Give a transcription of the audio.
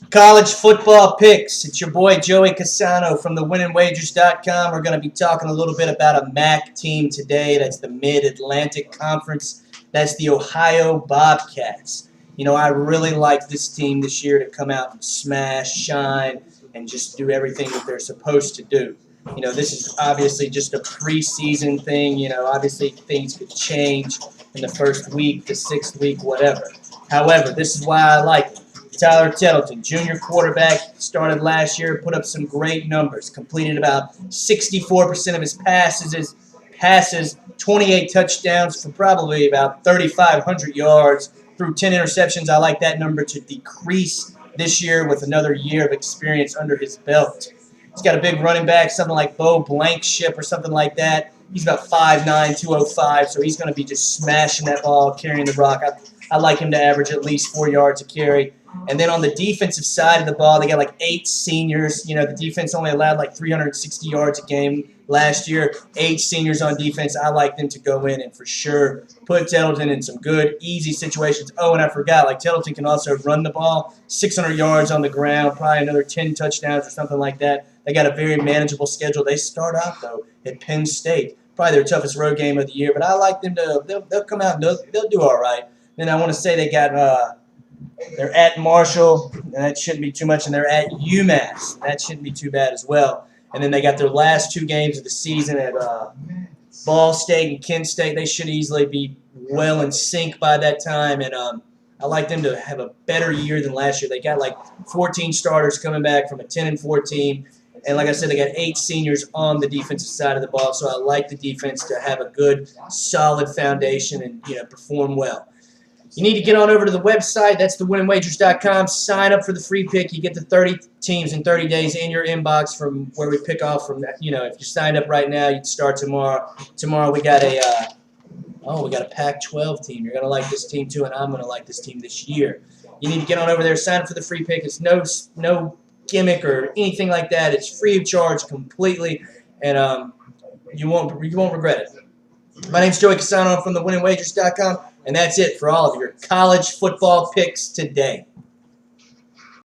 College football picks. It's your boy Joey Casano from thewinningwagers.com. We're going to be talking a little bit about a MAC team today. That's the Mid-Atlantic Conference. That's the Ohio Bobcats. You know, I really like this team this year to come out and smash, shine, and just do everything that they're supposed to do. You know, this is obviously just a preseason thing. You know, obviously things could change in the first week, the sixth week, whatever. However, this is why I like it. Tyler Tettleton, junior quarterback, started last year, put up some great numbers, completed about 64% of his passes, 28 touchdowns for probably about 3,500 yards, threw 10 interceptions. I like that number to decrease this year with another year of experience under his belt. He's got a big running back, something like Bo Blankenship or something like that. He's about 5'9", 205, so he's going to be just smashing that ball, carrying the rock. I like him to average at least 4 yards a carry. And then on the defensive side of the ball, they got like 8 seniors. You know, the defense only allowed like 360 yards a game last year. 8 seniors on defense. I like them to go in and for sure put Tettleton in some good, easy situations. Oh, and I forgot, like Tettleton can also run the ball, 600 yards on the ground, probably another 10 touchdowns or something like that. They got a very manageable schedule. They start out, though, at Penn State. Probably their toughest road game of the year, but I like them to, they'll come out and they'll do all right. Then I want to say they got, they're at Marshall, and that shouldn't be too much, and they're at UMass. That shouldn't be too bad as well. And then they got their last 2 games of the season at Ball State and Kent State. They should easily be well in sync by that time, and I like them to have a better year than last year. They got like 14 starters coming back from a 10-4 team. And like I said, they got 8 seniors on the defensive side of the ball, so I like the defense to have a good, solid foundation and, you know, perform well. You need to get on over to the website. That's thewinningwagers.com. Sign up for the free pick. You get the 30 teams in 30 days in your inbox from where we pick off from. You know, if you signed up right now, you'd start tomorrow. Tomorrow we got a we got a Pac-12 team. You're gonna like this team too, and I'm gonna like this team this year. You need to get on over there. Sign up for the free pick. It's no gimmick or anything like that. It's free of charge completely, and you won't regret it. My name's Joey Casano. I'm from thewinningwagers.com. And that's it for all of your college football picks today.